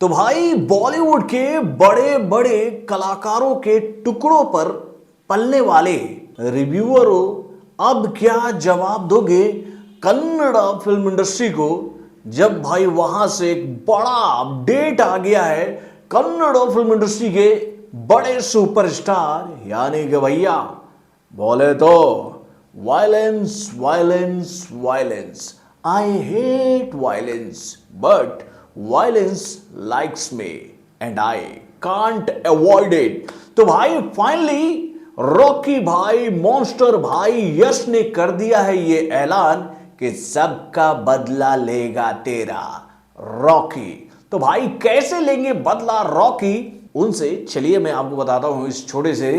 तो भाई बॉलीवुड के बड़े बड़े कलाकारों के टुकड़ों पर पलने वाले रिव्यूअरों, अब क्या जवाब दोगे कन्नड़ा फिल्म इंडस्ट्री को, जब भाई वहां से एक बड़ा अपडेट आ गया है कन्नड़ा फिल्म इंडस्ट्री के बड़े सुपरस्टार यानी कि भैया बोले तो violence violence violence. I hate violence but violence likes me and I can't avoid it. तो भाई फाइनली रॉकी भाई मॉन्स्टर भाई यश ने कर दिया है ये ऐलान कि सबका बदला लेगा तेरा रॉकी। तो भाई कैसे लेंगे बदला रॉकी, उनसे चलिए मैं आपको बताता हूं इस छोटे से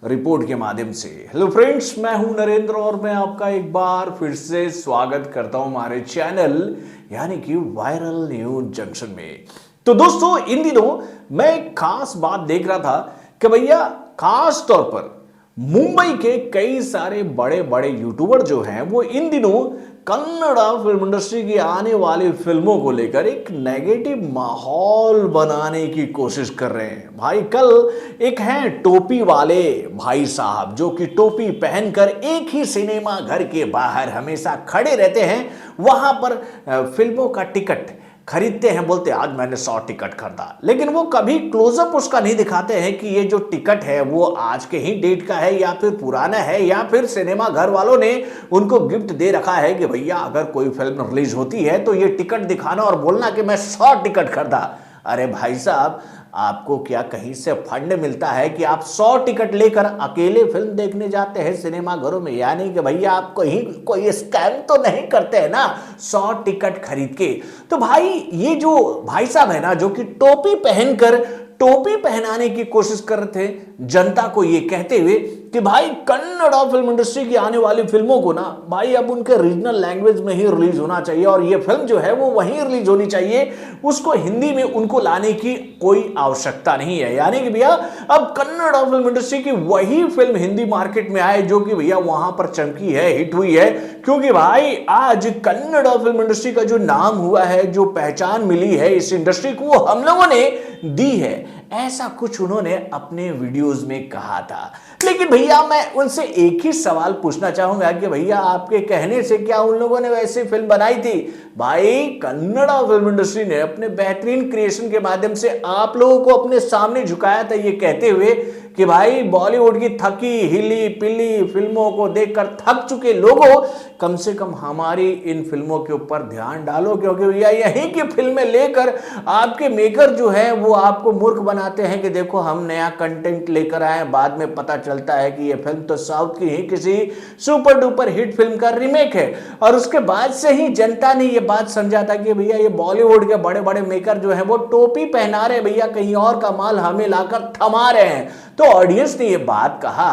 रिपोर्ट के माध्यम से। हेलो फ्रेंड्स, मैं हूं नरेंद्र और मैं आपका एक बार फिर से स्वागत करता हूं हमारे चैनल यानी कि वायरल न्यूज जंक्शन में। तो दोस्तों इन दिनों मैं एक खास बात देख रहा था कि भैया खास तौर पर मुंबई के कई सारे बड़े बड़े यूट्यूबर जो हैं वो इन दिनों कन्नड़ा फिल्म इंडस्ट्री की आने वाली फिल्मों को लेकर एक नेगेटिव माहौल बनाने की कोशिश कर रहे हैं। भाई कल एक हैं टोपी वाले भाई साहब जो कि टोपी पहनकर एक ही सिनेमा घर के बाहर हमेशा खड़े रहते हैं, वहां पर फिल्मों का टिकट खरीदते हैं, बोलते हैं आज मैंने 100 टिकट खरीदा, लेकिन वो कभी क्लोजअप उसका नहीं दिखाते हैं कि ये जो टिकट है वो आज के ही डेट का है या फिर पुराना है या फिर सिनेमा घर वालों ने उनको गिफ्ट दे रखा है कि भैया अगर कोई फिल्म रिलीज होती है तो ये टिकट दिखाना और बोलना कि मैं 100 टिकट खरीदा। अरे भाई साहब, आपको क्या कहीं से फंड मिलता है कि आप 100 टिकट लेकर अकेले फिल्म देखने जाते हैं सिनेमा घरों में? यानी कि भैया आप कहीं कोई स्कैम तो नहीं करते हैं ना 100 टिकट खरीद के। तो भाई ये जो भाई साहब है ना जो कि टोपी पहनकर टोपी पहनाने की कोशिश कर रहे थे जनता को, ये कहते हुए कि भाई कन्नड़ा फिल्म इंडस्ट्री की आने वाली फिल्मों को ना भाई अब उनके रीजनल लैंग्वेज में ही रिलीज होना चाहिए और ये फिल्म जो है वो वहीं रिलीज होनी चाहिए, उसको हिंदी में उनको लाने की कोई आवश्यकता नहीं है। यानी कि भैया अब कन्नड़ा फिल्म इंडस्ट्री की वही फिल्म हिंदी मार्केट में आए जो कि भैया वहां पर चमकी है, हिट हुई है, क्योंकि भाई आज कन्नड़ा फिल्म इंडस्ट्री का जो नाम हुआ है, जो पहचान मिली है इस इंडस्ट्री को, वो हम लोगों ने दी है, ऐसा कुछ उन्होंने अपने वीडियोस में कहा था। लेकिन भैया मैं उनसे एक ही सवाल पूछना चाहूंगा कि भैया आपके कहने से क्या उन लोगों ने वैसी फिल्म बनाई थी? भाई कन्नड़ा फिल्म इंडस्ट्री ने अपने बेहतरीन क्रिएशन के माध्यम से आप लोगों को अपने सामने झुकाया था, ये कहते हुए कि भाई बॉलीवुड की थकी हिली पिली फिल्मों को देखकर थक चुके लोगों, कम से कम हमारी इन फिल्मों के ऊपर ध्यान डालो, क्योंकि भैया यहीं की फिल्में लेकर आपके मेकर जो है वो आपको मूर्ख बनाते हैं कि देखो हम नया कंटेंट लेकर आए, बाद में पता चलता है कि ये फिल्म तो साउथ की ही किसी सुपर डुपर हिट फिल्म का रीमेक है। और उसके बाद से ही जनता ने ये बात समझा था कि भैया ये बॉलीवुड के बड़े बड़े मेकर जो है वो टोपी पहना रहे भैया, कहीं और का माल हमें लाकर थमा रहे हैं। तो ऑडियंस ने ये बात कहा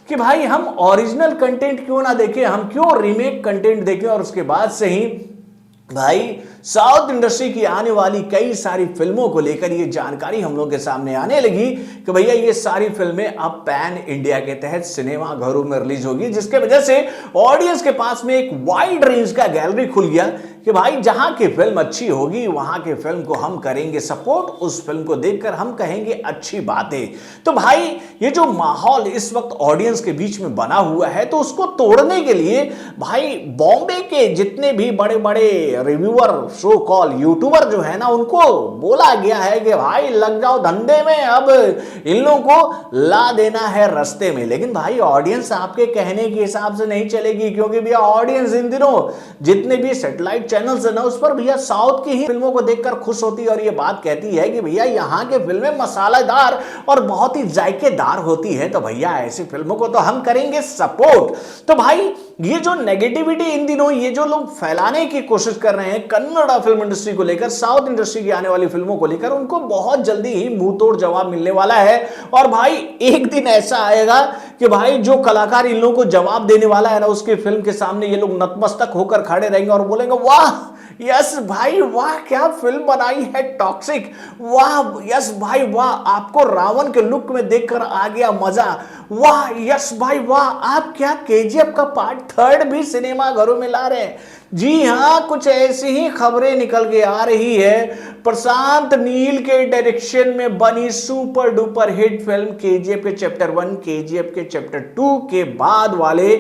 कि भाई हम ओरिजिनल कंटेंट क्यों ना देखें, हम क्यों रीमेक कंटेंट देखें। और उसके बाद से ही भाई साउथ इंडस्ट्री की आने वाली कई सारी फिल्मों को लेकर ये जानकारी हम लोग के सामने आने लगी कि भैया ये सारी फिल्में अब पैन इंडिया के तहत सिनेमा घरों में रिलीज होगी, जिसके वजह से ऑडियंस के पास में एक वाइड रेंज का गैलरी खुल गया कि भाई जहां की फिल्म अच्छी होगी वहां के फिल्म को हम करेंगे सपोर्ट, उस फिल्म को देखकर हम कहेंगे अच्छी बातें। तो भाई ये जो माहौल इस वक्त ऑडियंस के बीच में बना हुआ है, तो उसको तोड़ने के लिए भाई बॉम्बे के जितने भी बड़े बड़े रिव्यूअर सो कॉल यूट्यूबर जो है ना, उनको बोला गया है कि भाई लग जाओ धंधे में, अब इन लोगों को ला देना है रास्ते में। लेकिन भाई ऑडियंस आपके कहने के हिसाब से नहीं चलेगी, क्योंकि भैया ऑडियंस इन दिनों जितने भी सैटेलाइट चैनल्स है ना उस पर भैया साउथ की ही फिल्मों को देखकर खुश होती है और ये बात कहती है कि भैया यहाँ के फिल्में मसालेदार और बहुत ही जायकेदार होती है, तो भैया ऐसी फिल्मों को तो हम करेंगे सपोर्ट। तो भाई ये जो नेगेटिविटी इन दिनों ये जो लोग फैलाने की कोशिश कर रहे हैं कन्नड़ा फिल्म इंडस्ट्री को लेकर, साउथ इंडस्ट्री की आने वाली फिल्मों को लेकर, उनको बहुत जल्दी ही मुंह तोड़ जवाब मिलने वाला है। और भाई एक दिन ऐसा आएगा कि भाई जो कलाकार इन लोगों को जवाब देने वाला है ना, उसकी फिल्म के सामने ये लोग नतमस्तक होकर खड़े रहेंगे और बोलेंगे वाह यस भाई वाह, क्या फिल्म बनाई है टॉक्सिक। वाह यस भाई वाह, आपको रावण के लुक में देखकर आ गया मजा। वाह यस भाई वाह, आप क्या केजीएफ का पार्ट 3 भी सिनेमा घरों में ला रहे हैं। जी हाँ, कुछ ऐसी ही खबरें निकल के आ रही है। प्रशांत नील के डायरेक्शन में बनी super duper hit film KGF के चैप्टर 1, केजीएफ के चैप्टर 2 के बाद वाले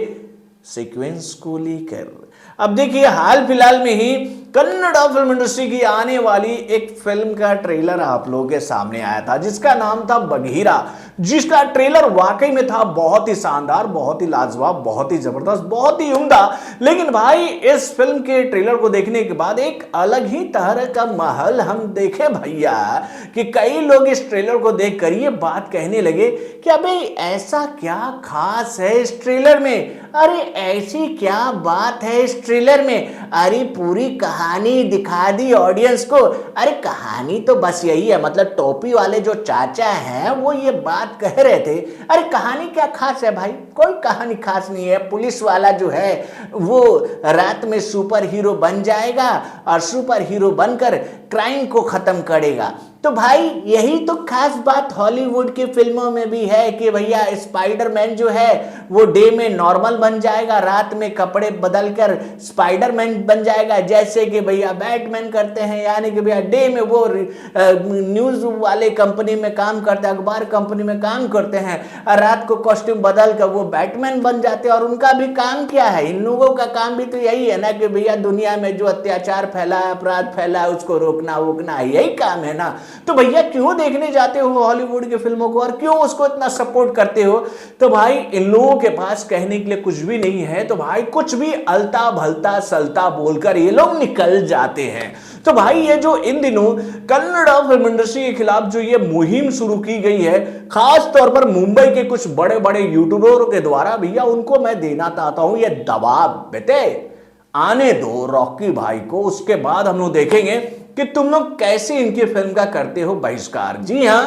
सीक्वेंस को लेकर अब देखिए, हाल फिलहाल में ही कन्नड़ा फिल्म इंडस्ट्री की आने वाली एक फिल्म का ट्रेलर आप लोगों के सामने आया था, जिसका नाम था बघीरा, जिसका ट्रेलर वाकई में था बहुत ही शानदार, बहुत ही लाजवाब, बहुत ही जबरदस्त, बहुत ही उम्दा। लेकिन भाई इस फिल्म के ट्रेलर को देखने के बाद एक अलग ही तरह का माहौल हम देखे भैया, कि कई लोग इस ट्रेलर को देखकर ये बात कहने लगे कि अबे ऐसा क्या खास है इस ट्रेलर में, अरे ऐसी क्या बात है इस ट्रेलर में, अरे पूरी कहानी दिखा दी ऑडियंस को। अरे कहानी तो बस यही है, मतलब टोपी वाले जो चाचा हैं वो ये बात कह रहे थे। अरे कहानी क्या खास है भाई, कोई कहानी खास नहीं है। पुलिस वाला जो है वो रात में सुपर हीरो बन जाएगा और सुपर हीरो बनकर क्राइम को खत्म करेगा। तो भाई यही तो खास बात हॉलीवुड की फिल्मों में भी है कि भैया स्पाइडरमैन जो है वो डे में नॉर्मल बन जाएगा, रात में कपड़े बदलकर स्पाइडरमैन बन जाएगा, जैसे कि भैया बैटमैन करते हैं। यानी कि भैया डे में वो न्यूज वाले कंपनी में काम करते हैं, अखबार कंपनी में काम करते हैं, और रात को कॉस्ट्यूम बदल कर वो बैटमैन बन जाते हैं। और उनका भी काम क्या है, इन लोगों का काम भी तो यही है ना कि भैया दुनिया में जो अत्याचार फैला है, अपराध फैला है, उसको रोकना वोकना, यही काम है ना। तो भैया क्यों देखने जाते हो हॉलीवुड की फिल्मों को और क्यों उसको इतना सपोर्ट करते हो। तो भाई इन लोगों के पास कहने के लिए कुछ भी नहीं है, तो भाई कुछ भी अलता भलता सलता बोलकर ये लोग निकल जाते हैं। तो भाई ये जो इन दिनों कन्नड़ा फिल्म इंडस्ट्री के खिलाफ जो ये मुहिम शुरू की गई है, खास तौर पर मुंबई के कुछ बड़े बड़े यूट्यूबरों के द्वारा, भैया उनको मैं देना चाहता हूं ये दबाव, बेटे आने दो रॉकी भाई को, उसके बाद हम लोग देखेंगे कि तुम लोग कैसे इनकी फिल्म का करते हो बहिष्कार। जी हां,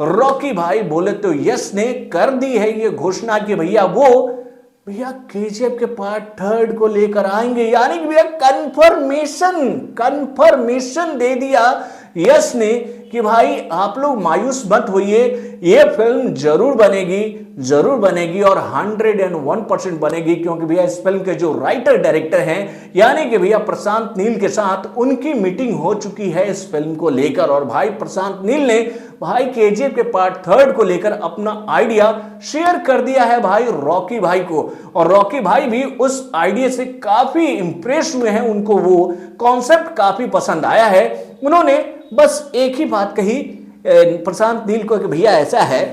रॉकी भाई बोले तो यस ने कर दी है ये घोषणा कि भैया केजीएफ के पार्ट 3 को लेकर आएंगे। यानी कि भैया कन्फर्मेशन दे दिया यस ने कि भाई आप लोग मायूस मत होइए, ये फिल्म जरूर बनेगी और 101% बनेगी, क्योंकि भैया इस फिल्म के जो राइटर डायरेक्टर हैं यानी कि भैया प्रशांत नील के साथ उनकी मीटिंग हो चुकी है इस फिल्म को लेकर। और भाई प्रशांत नील ने भाई केजीएफ के पार्ट 3 को लेकर अपना आइडिया शेयर कर दिया है भाई रॉकी भाई को, और रॉकी भाई भी उस आइडिया से काफी इंप्रेस हुए हैं, उनको वो कॉन्सेप्ट काफी पसंद आया है। उन्होंने बस एक ही बात कही प्रशांत नील को कि भैया ऐसा है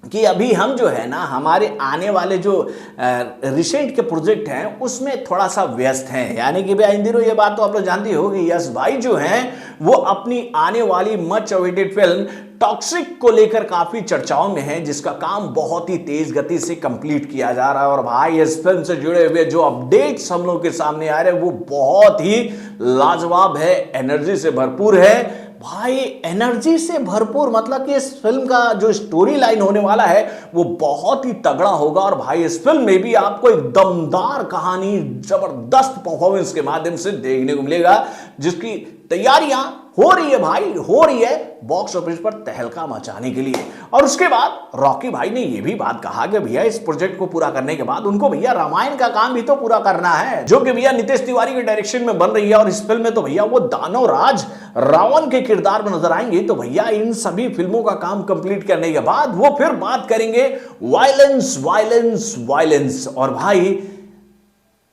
कि अभी हम जो है ना हमारे आने वाले जो रिसेंट के प्रोजेक्ट हैं उसमें थोड़ा सा व्यस्त हैं। यानी कि भैया इन दिनों ये बात तो आप लोग जानते हो कि यस भाई जो हैं वो अपनी आने वाली मच अवेटेड फिल्म टॉक्सिक को लेकर काफी चर्चाओं में है, जिसका काम बहुत ही तेज गति से कंप्लीट किया जा रहा है। और भाई इस फिल्म से जुड़े हुए जो अपडेट्स हम लोग के सामने आ रहे हैं वो बहुत ही लाजवाब है, एनर्जी से भरपूर है भाई, एनर्जी से भरपूर। मतलब कि इस फिल्म का जो स्टोरी लाइन होने वाला है वो बहुत ही तगड़ा होगा। और भाई इस फिल्म में भी आपको एक दमदार कहानी, जबरदस्त परफॉर्मेंस के माध्यम से देखने को मिलेगा, जिसकी तैयारियां हो रही है भाई, हो रही है बॉक्स ऑफिस पर तहलका मचाने के लिए। और उसके बाद रॉकी भाई ने यह भी बात कहा कि भैया इस प्रोजेक्ट को पूरा करने के बाद उनको भैया रामायण का काम भी तो पूरा करना है, जो कि भैया नितेश तिवारी के डायरेक्शन में बन रही है। और इस फिल्म में तो भैया वो दानव राज रावण के किरदार में नजर आएंगे। तो भैया इन सभी फिल्मों का काम कंप्लीट करने के बाद वो फिर बात करेंगे वायलेंस वायलेंस वायलेंस, और भाई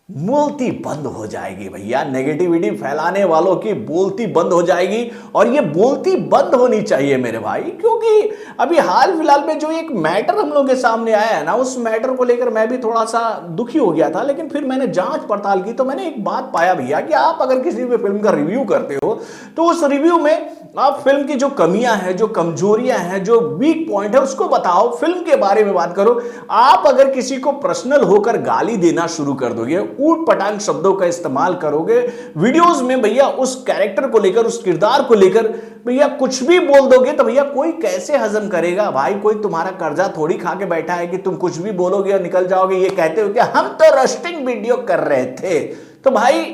बोलती बंद हो जाएगी भैया, नेगेटिविटी फैलाने वालों की बोलती बंद हो जाएगी। और ये बोलती बंद होनी चाहिए मेरे भाई, क्योंकि अभी हाल फिलहाल में जो एक मैटर हम लोग के सामने आया है ना, उस मैटर को लेकर मैं भी थोड़ा सा दुखी हो गया था। लेकिन फिर मैंने जांच पड़ताल की तो मैंने एक बात पाया भैया कि आप अगर किसी भी फिल्म का रिव्यू करते हो तो उस रिव्यू में आप फिल्म की जो कमियां हैं, जो कमजोरियां हैं, जो वीक पॉइंट है उसको बताओ, फिल्म के बारे में बात करो। आप अगर किसी को पर्सनल होकर गाली देना शुरू कर दोगे, ऊट पटांग शब्दों का इस्तेमाल करोगे वीडियोस में भैया, उस कैरेक्टर को लेकर, उस किरदार को लेकर भैया कुछ भी बोल दोगे, तो भैया कोई कैसे हजम करेगा भाई। कोई तुम्हारा कर्जा थोड़ी खा के बैठा है कि तुम कुछ भी बोलोगे और निकल जाओगे ये कहते हो कि हम तो रोस्टिंग वीडियो कर रहे थे। तो भाई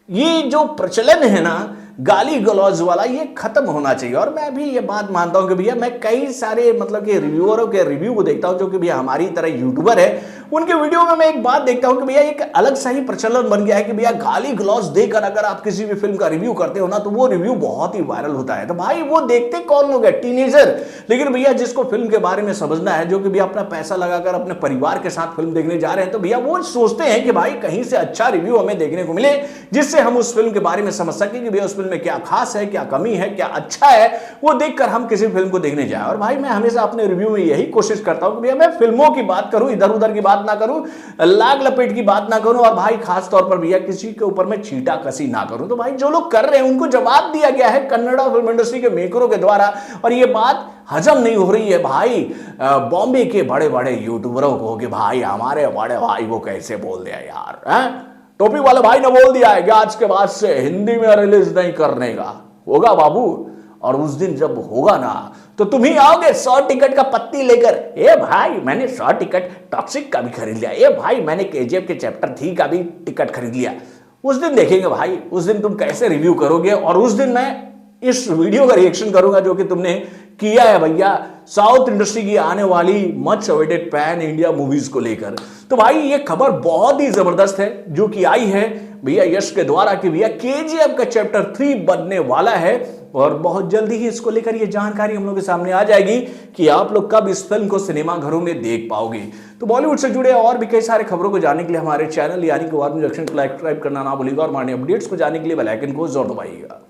ये जो प्रचलन है ना गाली गलौज वाला, ये खत्म होना चाहिए। और मैं भी ये बात मानता हूं कि भैया मैं कई सारे मतलब कि रिव्यूअरों के रिव्यू को देखता हूं जो कि भैया हमारी तरह यूट्यूबर है, उनके वीडियो में मैं एक बात देखता हूं कि भैया एक अलग सा ही प्रचलन बन गया है कि भैया गाली गलौज देकर अगर आप किसी भी फिल्म का रिव्यू करते हो ना तो वो रिव्यू बहुत ही वायरल होता है। तो भाई वो देखते कौन लोग है, टीनेजर। लेकिन भैया जिसको फिल्म के बारे में समझना है, जो कि भैया अपना पैसा लगाकर अपने परिवार के साथ फिल्म देखने जा रहे हैं, तो भैया वो सोचते हैं कि भाई कहीं से अच्छा रिव्यू हमें देखने को मिले जिससे हम उस फिल्म के बारे में समझ सके कि भैया उस फिल्म में क्या खास है, क्या कमी है, क्या अच्छा है, वो देखकर हम किसी फिल्म को देखने जाए। और भाई मैं हमेशा अपने रिव्यू में यही कोशिश करता हूं कि भैया मैं फिल्मों की बात करूं, इधर उधर की बात ना करूं, लाग लपेट की बात ना करूं, और भाई खास तौर पर भैया किसी के ऊपर मैं छीटा कसी ना करूं। तो भाई जो लोग कर रहे हैं उनको जवाब दिया गया है कन्नड़ा फिल्म इंडस्ट्री के मेकरों के द्वारा, और ये बात हजम नहीं हो रही है भाई बॉम्बे के बड़े बड़े यूट्यूबरों को कि भाई हमारे बड़े भाई वो कैसे बोल दिया यार, टोपी वाले भाई ने बोल दिया है कि आज के बाद से हिंदी में रिलीज नहीं करने का होगा बाबू। और उस दिन जब होगा ना तो तुम ही आओगे 100 टिकट का पत्ती लेकर, ए भाई मैंने 100 टिकट टॉक्सिक का भी खरीद लिया, ए भाई मैंने केजीएफ के चैप्टर 3 का भी टिकट खरीद लिया। उस दिन देखेंगे भाई, उस दिन तुम कैसे रिव्यू करोगे। और उस दिन मैं इस वीडियो का रिएक्शन करूंगा जो कि तुमने किया है भैया साउथ इंडस्ट्री की आने वाली much awaited pan India movies को लेकर। तो भाई ये खबर बहुत ही जबरदस्त है जो कि आई है भैया यश के द्वारा कि भैया केजीएफ का चैप्टर 3 बनने वाला है, और बहुत जल्दी ही इसको लेकर ये जानकारी हम लोग के सामने आ जाएगी कि आप लोग कब इस फिल्म को सिनेमा घरों में देख पाओगे। तो बॉलीवुड से जुड़े और भी कई सारे खबरों को जानने के लिए हमारे चैनल यानी कि वार्निंग जंक्शन को लाइक करना ना भूलिएगा, और हमारे अपडेट्स को जानने के लिए बेल आइकन को जरूर दबाइएगा।